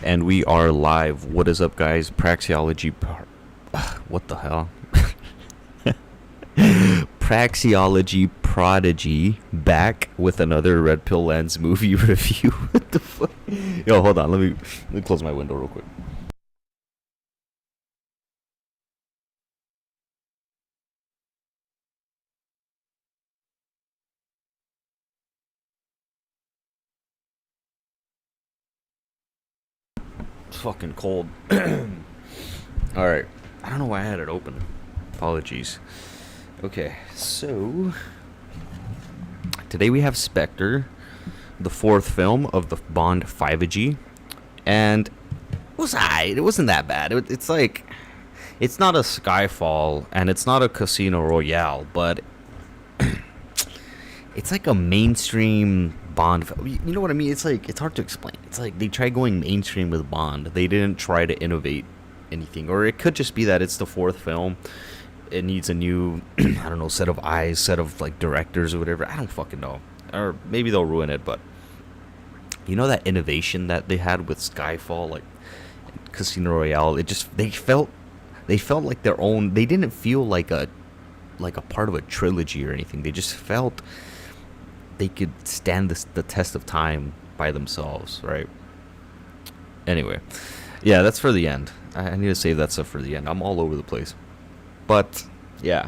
And we are live. What is up, guys? Praxeology. What the hell? Praxeology Prodigy back with another Red Pill Lens movie review. What the fuck? Yo, hold on. Let me close my window real quick. It's fucking cold. Alright. I don't know why I had it open. Apologies. Okay, so today we have Spectre, the fourth film of the Bond Villian, and it wasn't that bad. It's like, it's not a Skyfall and it's not a Casino Royale, but it's like a mainstream Bond. You know what I mean? It's like, it's hard to explain. It's like they tried going mainstream with Bond. They didn't try to innovate anything, or it could just be that it's the fourth film. It needs a new, I don't know, set of eyes, set of like directors or whatever. I don't fucking know. Or maybe they'll ruin it, but you know that innovation that they had with Skyfall, like Casino Royale. It just they felt like their own. They didn't feel like a part of a trilogy or anything. They just felt they could stand the test of time by themselves, right? Anyway, yeah, that's for the end. I need to save that stuff for the end. I'm all over the place. But, yeah,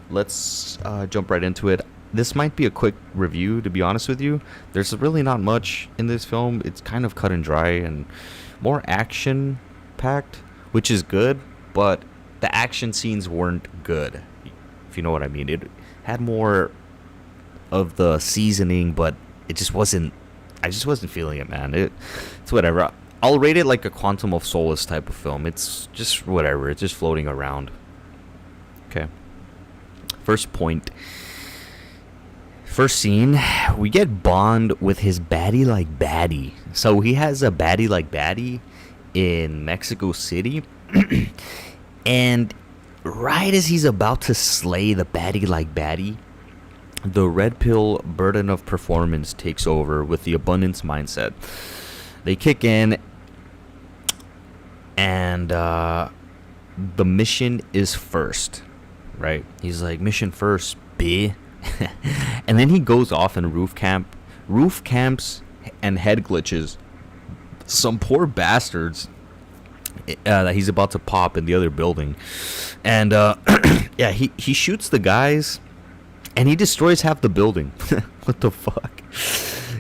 let's jump right into it. This might be a quick review, to be honest with you. There's really not much in this film. It's kind of cut and dry and more action-packed, which is good, but the action scenes weren't good, if you know what I mean. It had more of the seasoning, but it just wasn't... I just wasn't feeling it, man. It's whatever. I'll rate it like a Quantum of Solace type of film. It's just whatever. It's just floating around. Okay. First point. First scene, we get Bond with his baddie like Baddie. So he has a baddie like Baddie in Mexico City. And right as he's about to slay the baddie like Baddie, the red pill burden of performance takes over with the abundance mindset. They kick in, and the mission is first. Right? He's like, mission first, B. And then he goes off and roof camps and head glitches some poor bastards that he's about to pop in the other building. And yeah, he shoots the guys and he destroys half the building. What the fuck?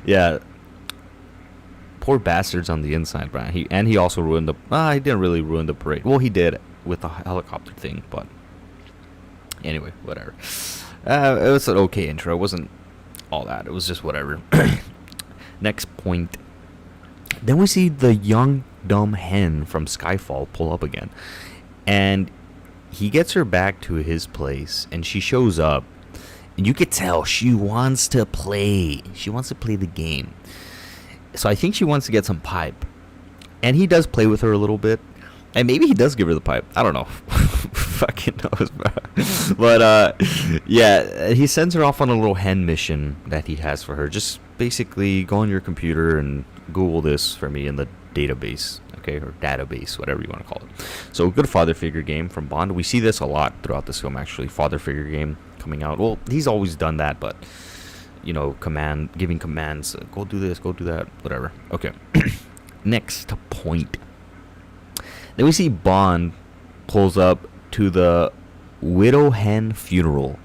Yeah. Poor bastards on the inside, Brian. He also ruined he didn't really ruin the parade. Well, he did with the helicopter thing, but anyway, whatever. It was an okay intro. It wasn't all that. It was just whatever. Next point. Then we see the young, dumb hen from Skyfall pull up again. And he gets her back to his place, and she shows up. And you could tell she wants to play. She wants to play the game. So I think she wants to get some pipe. And he does play with her a little bit. And maybe he does give her the pipe. I don't know. Fucking knows, bro. But, yeah, he sends her off on a little hen mission that he has for her. Just basically go on your computer and Google this for me in the database, okay? Or database, whatever you want to call it. So, good father figure game from Bond. We see this a lot throughout this film, actually. Father figure game coming out. Well, he's always done that, but, you know, giving commands. Go do this, go do that, whatever. Okay. Next point. Then we see Bond pulls up to the widow hen funeral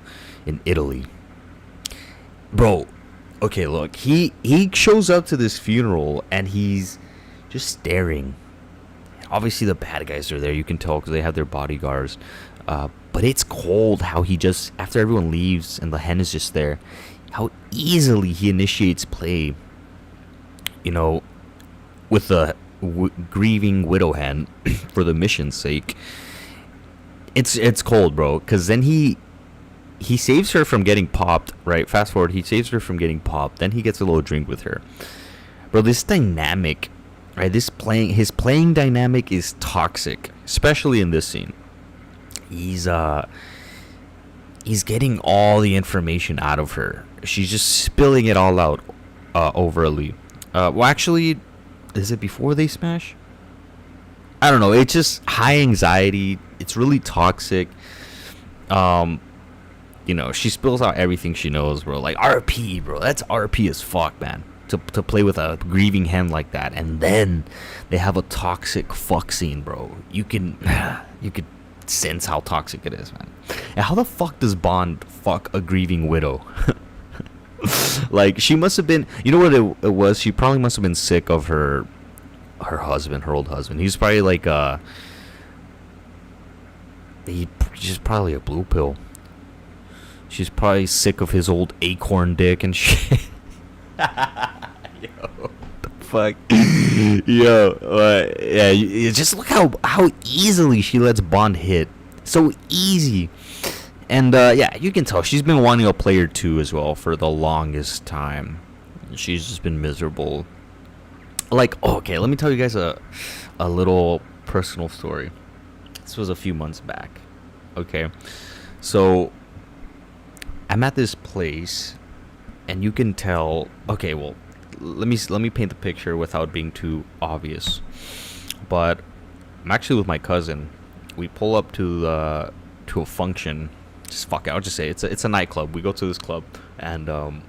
in Italy. Bro, okay, look, he shows up to this funeral and he's just staring. Obviously the bad guys are there, you can tell, because they have their bodyguards. But it's cold how he just, after everyone leaves and the hen is just there, how easily he initiates play, you know, with the grieving widow hen for the mission's sake. It's cold, bro, because then he saves her from getting popped, right? Fast forward, he saves her from getting popped, then he gets a little drink with her. Bro, this dynamic, right? His playing dynamic is toxic, especially in this scene. He's getting all the information out of her. She's just spilling it all out overly. Well, actually, is it before they smash? I don't know. It's just high anxiety. It's really toxic. Um, she spills out everything she knows, bro. Like RP, bro. That's RP as fuck, man. To play with a grieving hen like that, and then they have a toxic fuck scene, bro. You could sense how toxic it is, man. And how the fuck does Bond fuck a grieving widow? Like, she must have been, you know what it was? She probably must have been sick of her husband, her old husband. He's probably like he's probably a blue pill. She's probably sick of his old acorn dick and shit. Yo, the fuck. Yo, yeah, you just look how easily she lets Bond hit. So easy. And yeah, you can tell she's been wanting a player 2 as well for the longest time. She's just been miserable. Like, okay, let me tell you guys a little personal story. This was a few months back. Okay, so I'm at this place, and you can tell. Okay, well, let me paint the picture without being too obvious. But I'm actually with my cousin. We pull up to a function. Just fuck it, I'll just say it's a nightclub. We go to this club, and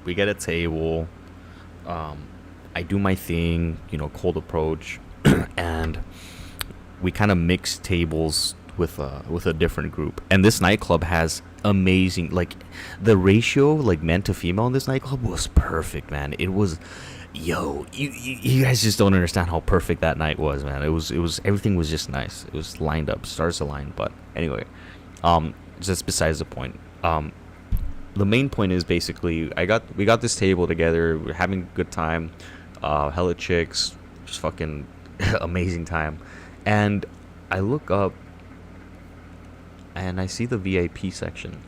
we get a table. I do my thing, cold approach, and we kind of mix tables with a different group. And this nightclub has amazing, like, the ratio, like, men to female in this nightclub was perfect, man. It was, you guys just don't understand how perfect that night was, man. It was everything was just nice. It was lined up, stars aligned. But anyway, just besides the point. The main point is basically we got this table together. We're having a good time. Hella chicks, just fucking amazing time. And I look up and I see the VIP section.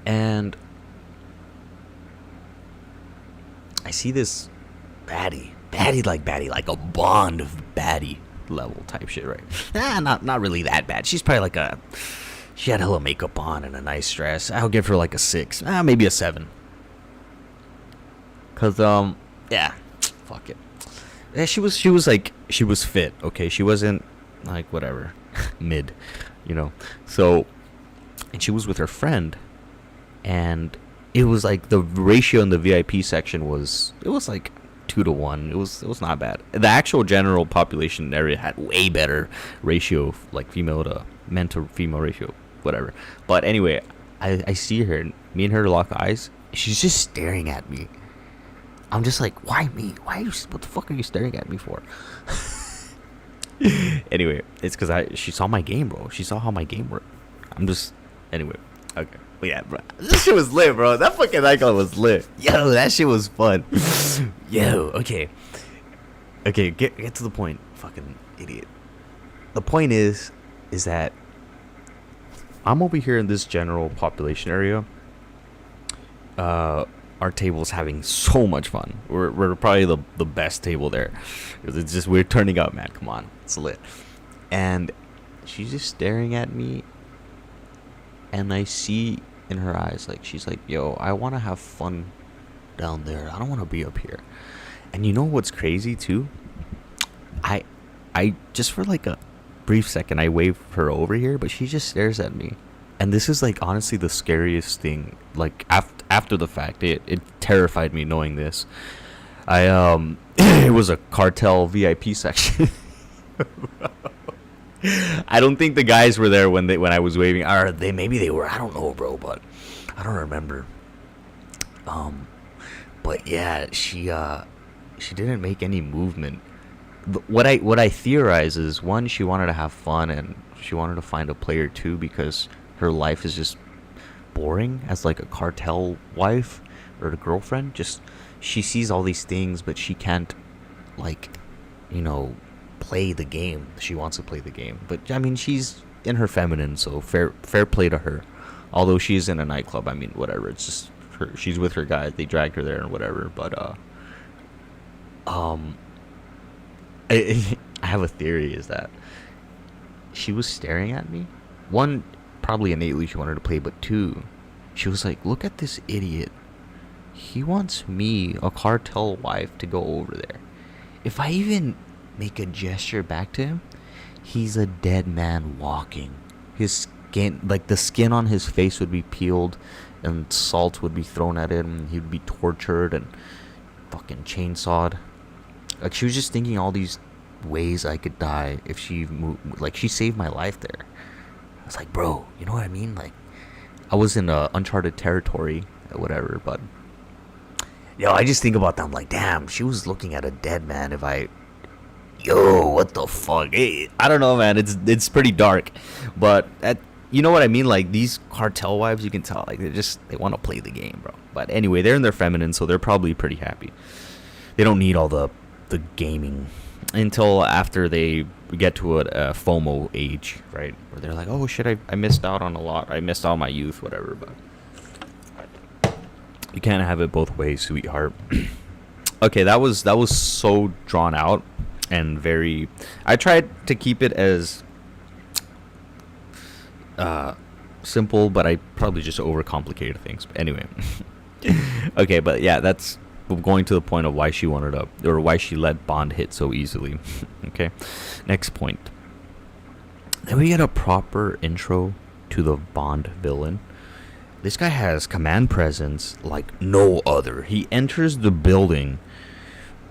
And I see this baddie like a Bond baddie level type shit, right? Not really that bad. She's probably like she had hella makeup on and a nice dress. I'll give her like a 6, maybe a 7. Cause yeah, fuck it. Yeah, she was fit. Okay, she wasn't like whatever, mid, So, and she was with her friend, and it was like the ratio in the VIP section was like 2-to-1. It was not bad. The actual general population area had way better ratio, like men to female ratio, whatever. But anyway, I see her, me and her lock eyes. She's just staring at me. I'm just like, why me? What the fuck are you staring at me for? Anyway, it's because she saw my game, bro. She saw how my game worked. Anyway, okay. But yeah, bro, this shit was lit, bro. That fucking nightclub was lit. Yo, that shit was fun. Yo, okay, get to the point, fucking idiot. The point is that I'm over here in this general population area. Our table's having so much fun. We're probably the best table there. It's just, we're turning up, man. Come on, it's lit. And she's just staring at me, and I see in her eyes, like, she's like, yo, I want to have fun down there. I don't want to be up here. And you know what's crazy too? I just for like a brief second, I wave her over here, but she just stares at me. And this is like honestly the scariest thing. Like after the fact, it terrified me knowing this. It was a cartel VIP section. I don't think the guys were there when I was waving. Or maybe they were. I don't know, bro. But I don't remember. But yeah, she didn't make any movement. What I theorize is, one, she wanted to have fun and she wanted to find a player 2 because her life is just boring as like a cartel wife or a girlfriend. Just, she sees all these things, but she can't, like, play the game. She wants to play the game, but I mean, she's in her feminine, so fair play to her. Although she's in a nightclub, I mean, whatever. It's just her. She's with her guys. They dragged her there and whatever. But I have a theory, is that she was staring at me. One, probably innately she wanted to play, but two, she was like, look at this idiot. He wants me, a cartel wife, to go over there. If I even make a gesture back to him, he's a dead man walking. His skin, like the skin on his face would be peeled and salt would be thrown at him. He'd be tortured and fucking chainsawed. Like, she was just thinking all these ways I could die if she moved. Like, she saved my life there. I was like, bro, you know what I mean? Like, I was in uncharted territory or whatever, but yo, I just think about that. I'm like, damn, she was looking at a dead man. Yo, what the fuck? Hey, I don't know, man. It's pretty dark, but you know what I mean? Like, these cartel wives, you can tell, like, they want to play the game, bro. But anyway, they're in their feminine, so they're probably pretty happy. They don't need all the gaming until after they get to a FOMO age, right? Where they're like, oh shit, I missed out on a lot. I missed out on my youth, whatever. But you can't have it both ways, sweetheart. Okay, that was so drawn out and very. I tried to keep it as simple, but I probably just overcomplicated things. But anyway, okay, but yeah, that's going to the point of why she wanted to, or why she let Bond hit so easily. Okay, next point. Then we get a proper intro to the Bond villain. This guy has command presence like no other. He enters the building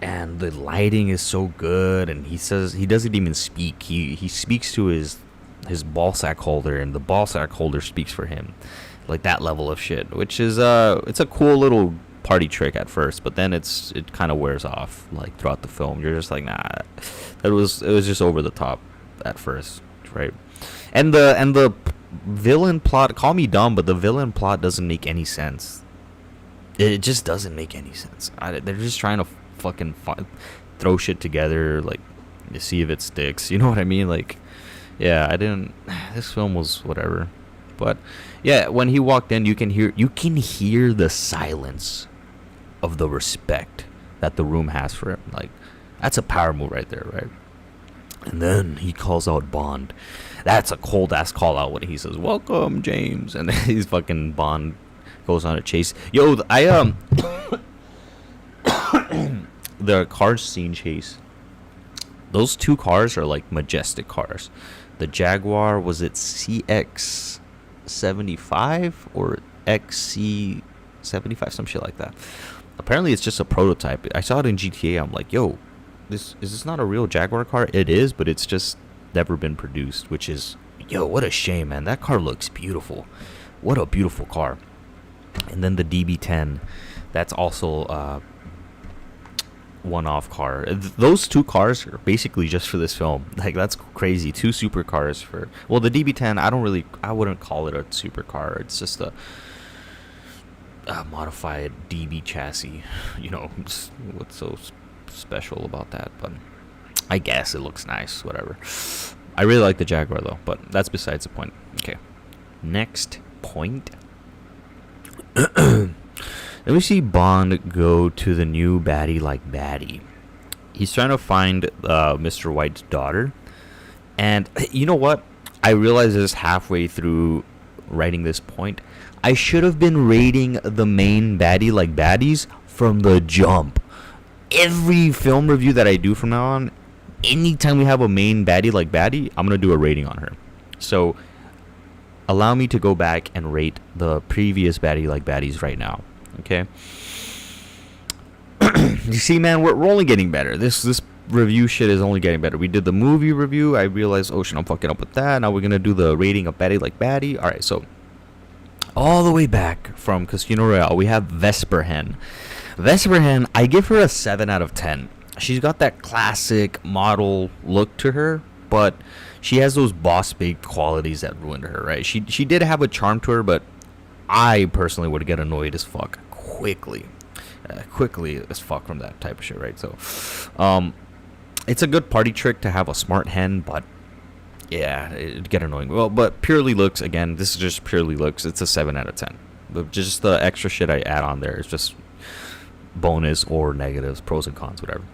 and the lighting is so good, and he says he doesn't even speak. He speaks to his ball sack holder, and the ball sack holder speaks for him. Like, that level of shit, which is it's a cool little party trick at first, but then it kind of wears off, like, throughout the film. You're just like, nah, it was just over the top at first, right? And the villain plot, call me dumb, but the villain plot doesn't make any sense. It just doesn't make any sense. They're just trying to fucking throw shit together, like, to see if it sticks. You know what I mean? Like, yeah, this film was whatever. But yeah, when he walked in, you can hear the silence of the respect that the room has for him. Like, that's a power move right there, right? And then he calls out Bond. That's a cold ass call out when he says, "Welcome, James," and then he's fucking Bond goes on a chase. Yo, the car scene chase. Those two cars are like majestic cars. The Jaguar, was it CX-75 or XC-75, some shit like that. Apparently it's just a prototype. I saw it in GTA. I'm like, yo, is this not a real Jaguar car? It is, but it's just never been produced, which is, yo, what a shame, man. That car looks beautiful. What a beautiful car. And then the DB10, that's also one-off car. Those two cars are basically just for this film. Like, that's crazy. Two supercars for, well, the DB10, I wouldn't call it a supercar. It's just a modified DB chassis. You know, what's so special about that? But I guess it looks nice, whatever. I really like the Jaguar though, but that's besides the point. Okay, next point. Then we see Bond go to the new baddie like Baddie. He's trying to find Mr. White's daughter. And you know what? I realized this halfway through writing this point. I should have been rating the main baddie like baddies from the jump. Every film review that I do from now on, anytime we have a main baddie like Baddie, I'm going to do a rating on her. So allow me to go back and rate the previous baddie like baddies right now. Okay. You see, man, we're only getting better. This review shit is only getting better. We did the movie review. I realized, oh shit, I'm fucking up with that. Now we're gonna do the rating of Baddie like Baddie. All right, so all the way back from Casino Royale, we have Vesper Hen. Vesper Hen, I give her a 7 out of 10. She's got that classic model look to her, but she has those boss babe qualities that ruined her, right? She did have a charm to her, but I personally would get annoyed as fuck quickly as fuck from that type of shit, right? So it's a good party trick to have a smart hen, but yeah, it'd get annoying. Well, but purely looks, again, this is just purely looks. It's a 7 out of 10. But just the extra shit I add on there is just bonus or negatives, pros and cons, whatever.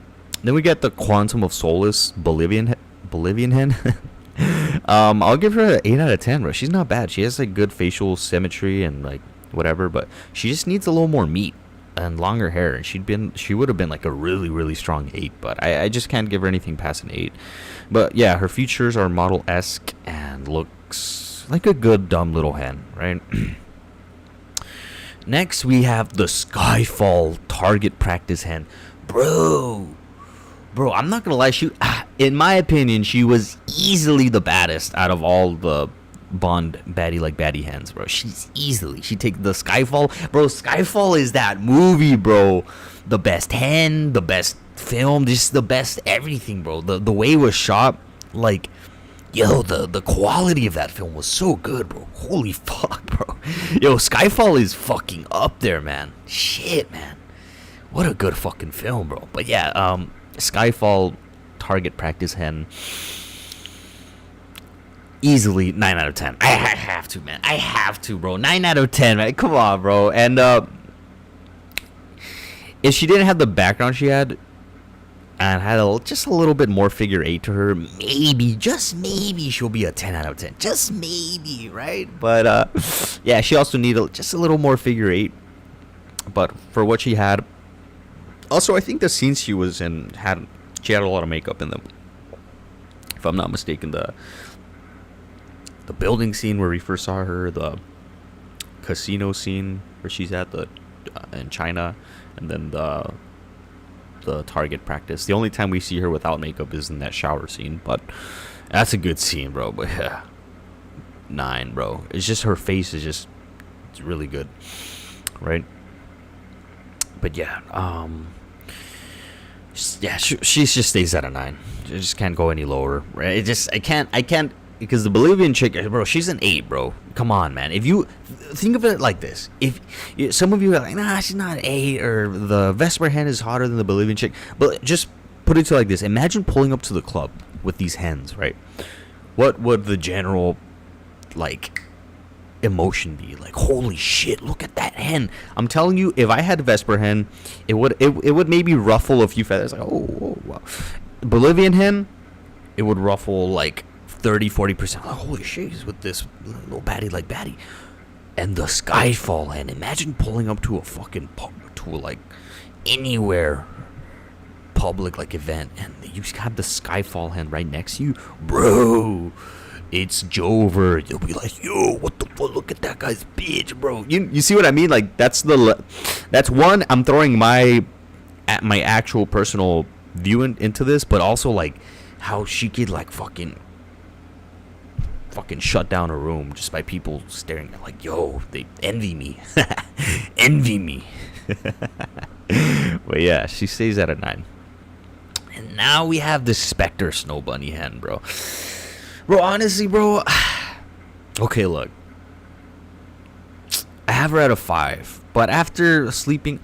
Then we get the Quantum of Solace Bolivian hen. I'll give her an 8 out of 10, bro. She's not bad. She has like good facial symmetry and like whatever, but she just needs a little more meat. and longer hair, and she would have been like a really really strong 8. But I just can't give her anything past an 8. But yeah, her features are model-esque and looks like a good dumb little hen, right? Next, we have the Skyfall target practice hen. Bro, I'm not gonna lie. In my opinion, she was easily the baddest out of all the Bond baddie hens, bro. She takes the Skyfall. Bro, Skyfall is that movie, bro. The best hen, the best film, just the best everything, bro. The way it was shot, like, yo, the quality of that film was so good, bro. Holy fuck, bro. Yo, Skyfall is fucking up there, man. Shit, man. What a good fucking film, bro. But yeah, Skyfall target practice hen. Easily 9 out of 10. I have to, man. I have to, bro. 9 out of 10, man. Come on, bro. And if she didn't have the background she had, and had just a little bit more figure 8 to her, maybe, just maybe, she'll be a 10 out of 10. Just maybe, right? But yeah, she also needed just a little more figure 8. But for what she had, also I think the scenes she was in she had a lot of makeup in them. If I'm not mistaken, the building scene where we first saw her, the casino scene where she's at in China, and then the target practice. The only time we see her without makeup is in that shower scene, but that's a good scene, bro. But yeah, 9, bro. It's just her face is just, it's really good, right? But yeah, yeah, she just stays at a 9. She just can't go any lower, right? I can't. Because the Bolivian chick, bro, she's an 8, bro. Come on, man. If you think of it like this, if some of you are like, nah, she's not an 8, or the Vesper hen is hotter than the Bolivian chick, but just put it to like this: imagine pulling up to the club with these hens, right? What would the general like emotion be? Like, holy shit, look at that hen! I'm telling you, if I had a Vesper hen, it would maybe ruffle a few feathers. Like, oh wow. Bolivian hen, it would ruffle like 30-40%. Like, holy shit, he's with this little baddie like Baddie. And the Skyfall hen, imagine pulling up to a fucking to like anywhere public like event, and you have the Skyfall hen right next to you, bro. It's Jover. You'll be like, yo, what the fuck? Look at that guy's bitch, bro. You see what I mean? Like, that's one. I'm throwing my actual personal view into this, but also like how she could like fucking shut down a room just by people staring at, like, yo, they envy me. Envy me. But yeah, she stays at a 9. And now we have the Spectre Snow Bunny hen, bro. Bro, honestly, bro. Okay, look. I have her at a 5. But after sleeping,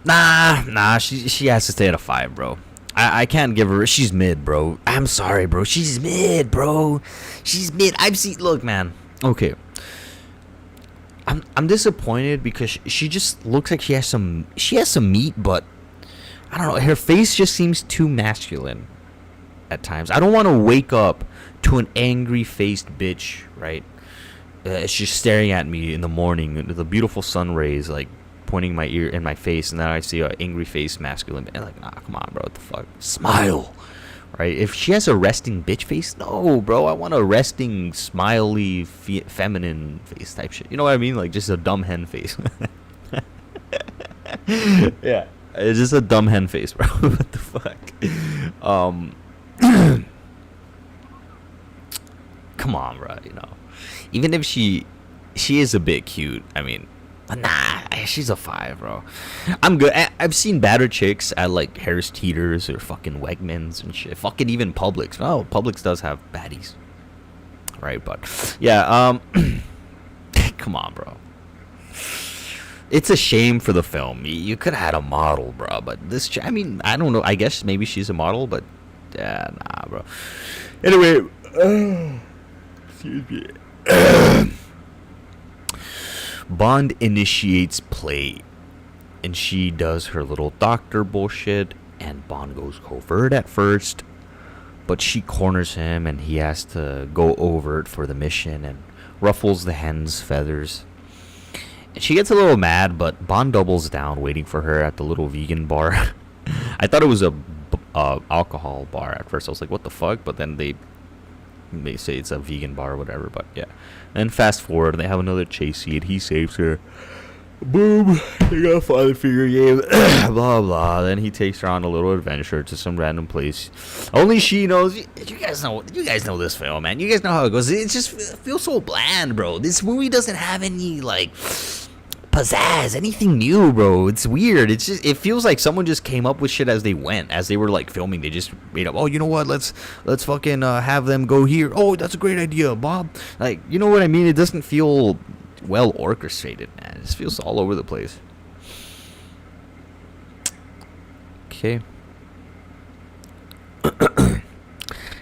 nah, she has to stay at a 5, bro. I can't give her. She's mid, bro. I'm sorry, bro. She's mid, bro. She's mid. Look, man. Okay. I'm disappointed because she just looks like she has some meat, but I don't know. Her face just seems too masculine at times. I don't want to wake up to an angry faced bitch, right? She's staring at me in the morning, the beautiful sun rays, like, pointing my ear in my face, and then I see an angry face masculine, and like, nah, come on, bro, what the fuck? Smile, right? If she has a resting bitch face, no, bro, I want a resting, smiley, feminine face type shit. You know what I mean? Like, just a dumb hen face. Yeah, it's just a dumb hen face, bro. What the fuck? Come on, bro. You know, even if she is a bit cute, I mean, nah, she's a 5, bro. I'm good. I've seen badder chicks at like Harris Teeters or fucking Wegmans and shit. Fucking even Publix. Oh, Publix does have baddies, right? But yeah, come on, bro. It's a shame for the film. You could have had a model, bro. But this, I mean, I don't know. I guess maybe she's a model, but yeah, nah, bro. Anyway, excuse me. Bond initiates play, and she does her little doctor bullshit, and Bond goes covert at first, but she corners him, and he has to go overt for the mission and ruffles the hen's feathers. And she gets a little mad, but Bond doubles down, waiting for her at the little vegan bar. I thought it was a alcohol bar at first. I was like, what the fuck? But then they say it's a vegan bar or whatever. But yeah. And fast forward, they have another chase scene. He saves her. Boom. They got a father figure game. Blah blah. Then he takes her on a little adventure to some random place. Only she knows. You guys know. You guys know this film, man. You guys know how it goes. It just feels so bland, bro. This movie doesn't have any like pizzazz, anything new, bro. It's weird. It's just, it feels like someone just came up with shit as they went, as they were like filming. They just made up, oh, you know what, let's fucking have them go here. Oh, that's a great idea, Bob. Like, you know what I mean? It doesn't feel well orchestrated, man. It just feels all over the place. Okay.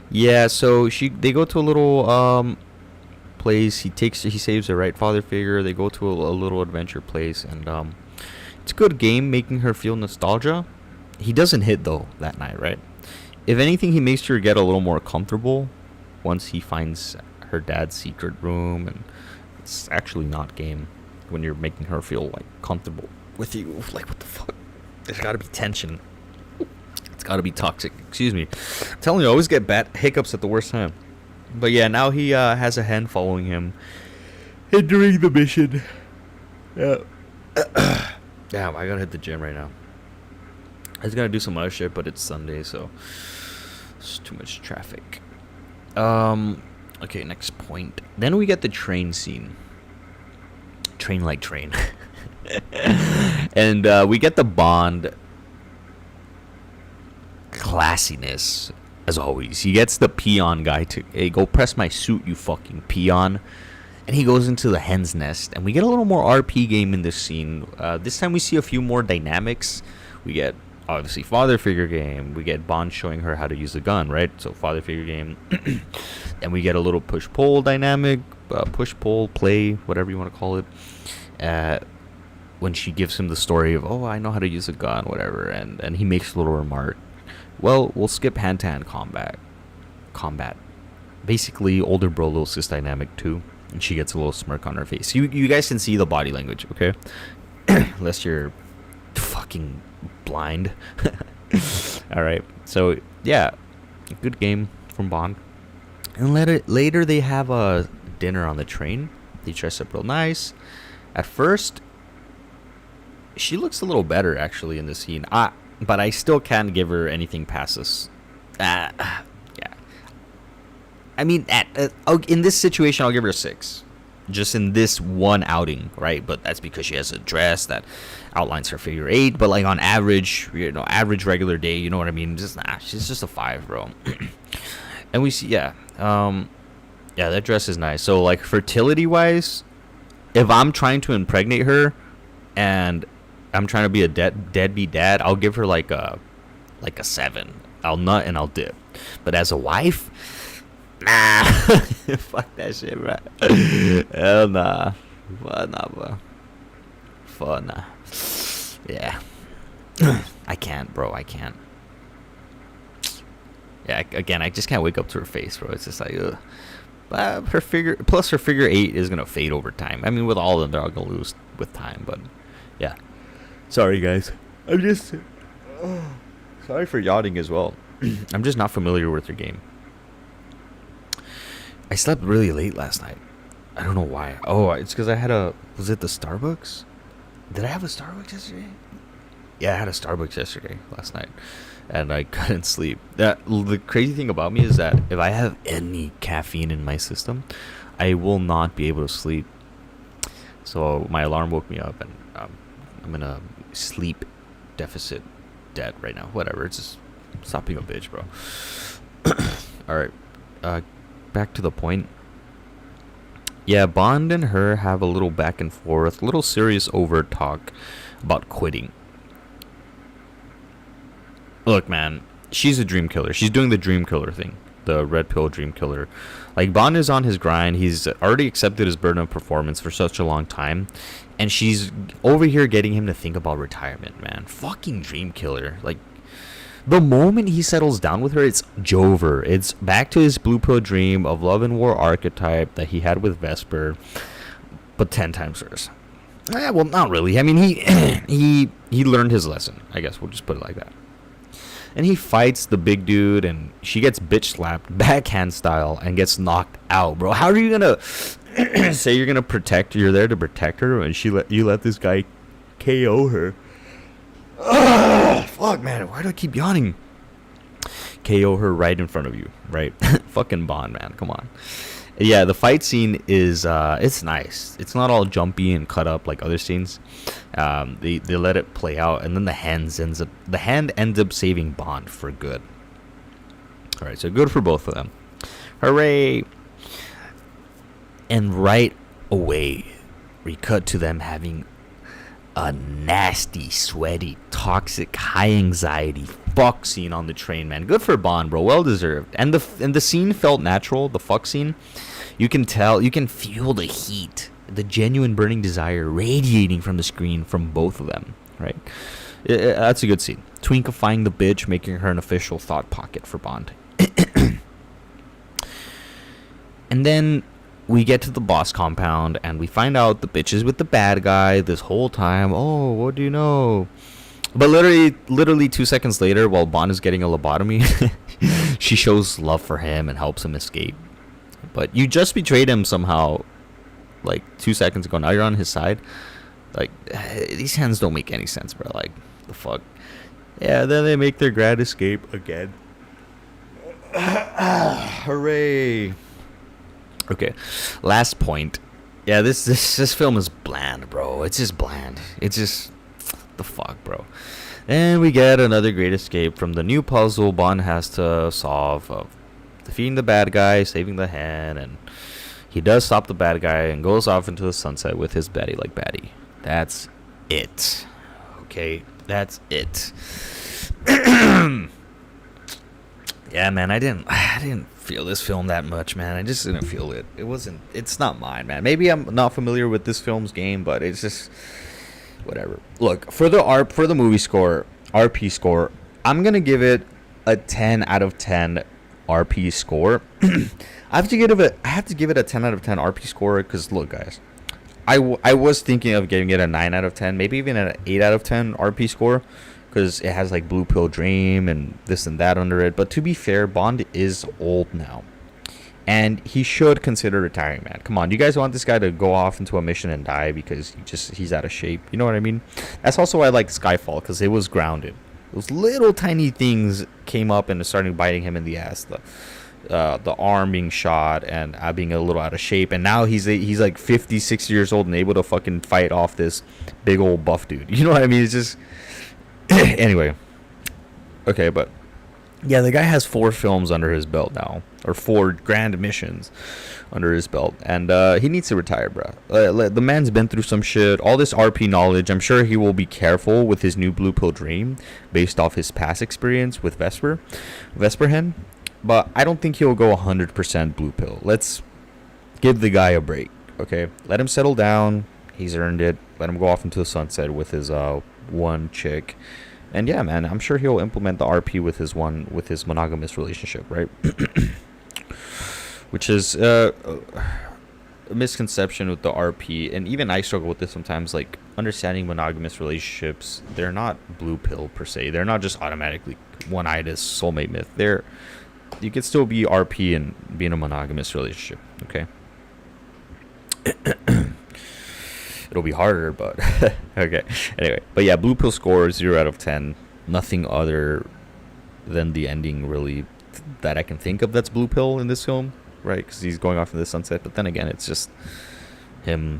Yeah, so they go to a little place. He saves the right father figure. They go to a little adventure place, and it's a good game, making her feel nostalgia. He doesn't hit though that night, right? If anything, he makes her get a little more comfortable once he finds her dad's secret room, and it's actually not game when you're making her feel like comfortable with you. Like, what the fuck? There's got to be tension. It's got to be toxic. Excuse me. I'm telling you, I always get bad hiccups at the worst time. But yeah, now he has a hen following him, hindering the mission. Yeah. Damn, I gotta hit the gym right now. I was gonna do some other shit, but it's Sunday, so it's too much traffic. Okay, next point. Then we get the train scene. Train like train. And we get the Bond classiness. As always, he gets the peon guy to, hey, go press my suit, you fucking peon. And he goes into the hen's nest. And we get a little more RP game in this scene. This time we see a few more dynamics. We get, obviously, father figure game. We get Bond showing her how to use the gun, right? So father figure game. And we get a little push-pull dynamic. Push-pull, play, whatever you want to call it. When she gives him the story of, oh, I know how to use a gun, whatever. And he makes a little remark. Well, we'll skip hand-to-hand combat. Basically, older bro, little sis dynamic too. And she gets a little smirk on her face. You guys can see the body language, okay? Unless you're fucking blind. Alright, so, yeah. Good game from Bond. And later they have a dinner on the train. They dress up real nice. At first, she looks a little better, actually, in the scene. But I still can't give her anything past this. Yeah. I mean, in this situation, I'll give her a 6. Just in this one outing, right? But that's because she has a dress that outlines her figure 8. But, like, on average, average regular day, you know what I mean? She's just a 5, bro. And we see, yeah, that dress is nice. So, like, fertility-wise, if I'm trying to impregnate her and I'm trying to be a deadbeat dad, I'll give her like a 7. I'll nut and I'll dip. But as a wife, nah. Fuck that shit, bro. Hell nah. Fuck nah, bro. Fuck nah. Yeah. I can't, bro. I can't. Yeah, again, I just can't wake up to her face, bro. It's just like, ugh. But her figure 8 is gonna fade over time. I mean, with all of them, they're all gonna lose with time. But yeah. Sorry, guys. I'm just... sorry for yawning as well. I'm just not familiar with your game. I slept really late last night. I don't know why. Oh, it's because I had a... Was it the Starbucks? Did I have a Starbucks yesterday? Yeah, I had a Starbucks yesterday, last night. And I couldn't sleep. The crazy thing about me is that if I have any caffeine in my system, I will not be able to sleep. So my alarm woke me up, and I'm in a sleep deficit debt right now. Whatever. It's just, stop being a bitch, bro. Alright. Back to the point. Yeah, Bond and her have a little back and forth, little serious overt talk about quitting. Look, man, she's a dream killer. She's doing the dream killer thing. The red pill dream killer. Like, Bond is on his grind. He's already accepted his burden of performance for such a long time. And she's over here getting him to think about retirement, man. Fucking dream killer. Like, the moment he settles down with her, it's Jover. It's back to his blue pill dream of love and war archetype that he had with Vesper, but 10 times worse. Well, not really. I mean, he learned his lesson. I guess we'll just put it like that. And he fights the big dude, and she gets bitch slapped backhand style and gets knocked out, bro. How are you gonna say you're gonna protect? You're there to protect her, and you let this guy KO her. Ugh, fuck, man. Why do I keep yawning? KO her right in front of you, right? Fucking Bond, man. Come on. Yeah, the fight scene is it's nice. It's not all jumpy and cut up like other scenes. They let it play out, and then the hand ends up saving Bond for good. All right, so good for both of them. Hooray! And right away, we cut to them having a nasty, sweaty, toxic, high anxiety fuck scene on the train, man. Good for Bond, bro. Well deserved. And the scene felt natural. The fuck scene, you can tell, you can feel the heat, the genuine burning desire radiating from the screen from both of them. Right? That's a good scene. Twinkifying the bitch, making her an official thought pocket for Bond. And then we get to the boss compound, and we find out the bitch is with the bad guy this whole time. Oh, what do you know? But literally 2 seconds later, while Bond is getting a lobotomy, she shows love for him and helps him escape. But you just betrayed him somehow, like 2 seconds ago. Now you're on his side. Like, these hands don't make any sense, bro. Like, the fuck? Yeah, then they make their grand escape again. Hooray! Okay, last point. Yeah, this film is bland, bro. It's just bland. It's just the fuck, bro. And we get another great escape from the new puzzle Bond has to solve of defeating the bad guy, saving the hen, and he does stop the bad guy and goes off into the sunset with his Baddie like Baddie. That's it. Okay, that's it. Yeah, man, I didn't feel this film that much, man. I just didn't feel it. It's not mine, man. Maybe I'm not familiar with this film's game, but it's just whatever. Look, for the movie score, RP score, I'm going to give it a 10 out of 10 RP score. I have to give it a 10 out of 10 RP score cuz look, guys. I was thinking of giving it a 9 out of 10, maybe even an 8 out of 10 RP score, because it has like Blue Pill Dream and this and that under it. But to be fair, Bond is old now, and he should consider retiring, man. Come on, you guys want this guy to go off into a mission and die because he's out of shape? You know what I mean? That's also why I like Skyfall, because it was grounded. Those little tiny things came up and started biting him in the ass. The arm being shot and being a little out of shape, and now he's like 50, 60 years old and able to fucking fight off this big old buff dude. You know what I mean? It's just anyway. Okay, but yeah, the guy has 4 films under his belt now, or 4 grand missions under his belt, and he needs to retire, bro. The man's been through some shit. All this RP knowledge, I'm sure he will be careful with his new Blue Pill Dream based off his past experience with Vesper Hen. But I don't think he'll go 100% Blue Pill. Let's give the guy a break, okay? Let him settle down. He's earned it. Let him go off into the sunset with his one chick. And yeah, man, I'm sure he'll implement the RP with his monogamous relationship, right? Which is a misconception with the RP, and even I struggle with this sometimes. Like, understanding monogamous relationships, they're not blue pill per se. They're not just automatically one-eyed as soulmate myth. You could still be RP and be in a monogamous relationship, okay? It'll be harder, but okay. Anyway, but yeah, Blue Pill score 0 out of 10. Nothing other than the ending really that I can think of that's Blue Pill in this film, right? Because he's going off in the sunset. But then again, it's just him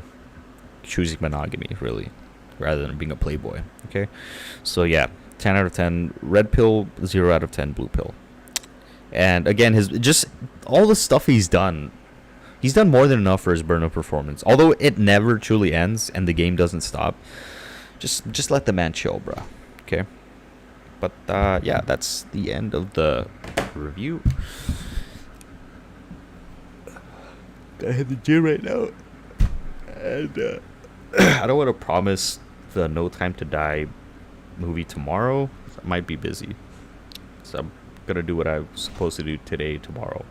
choosing monogamy, really, rather than being a playboy, okay? So yeah, 10 out of 10. Red Pill, 0 out of 10. Blue Pill. And again, just all the stuff he's done more than enough for his burn-up performance. Although it never truly ends and the game doesn't stop, just let the man chill, bro. Okay. But yeah, that's the end of the review. I hit the gym right now, and I don't want to promise the No Time to Die movie tomorrow. I might be busy, so I'm gonna do what I was supposed to do tomorrow.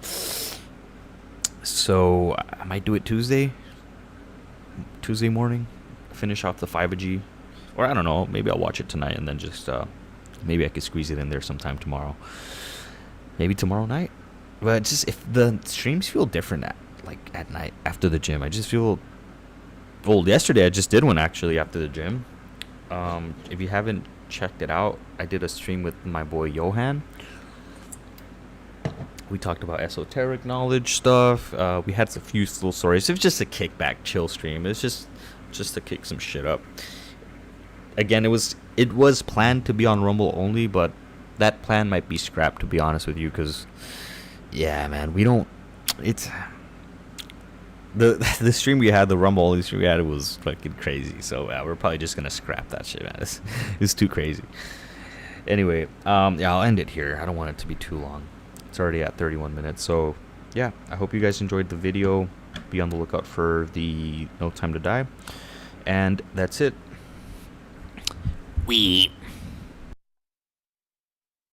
So I might do it Tuesday morning. finish off the 5G, or I don't know, maybe I'll watch it tonight and then just maybe I could squeeze it in there sometime tomorrow, maybe tomorrow night. But just if the streams feel different at night after the gym, I just feel. Well, yesterday I just did one actually after the gym. If you haven't checked it out, I did a stream with my boy Johan. We talked about esoteric knowledge stuff. We had a few little stories. It was just a kickback, chill stream. It's just to kick some shit up. Again, it was planned to be on Rumble only, but that plan might be scrapped, to be honest with you, because yeah, man, we don't. It's the stream we had, the Rumble only stream we had, it was fucking crazy. So we're probably just gonna scrap that shit, man. It's too crazy. Anyway, yeah, I'll end it here. I don't want it to be too long. It's already at 31 minutes. So yeah, I hope you guys enjoyed the video. Be on the lookout for the No Time to Die. And that's it. We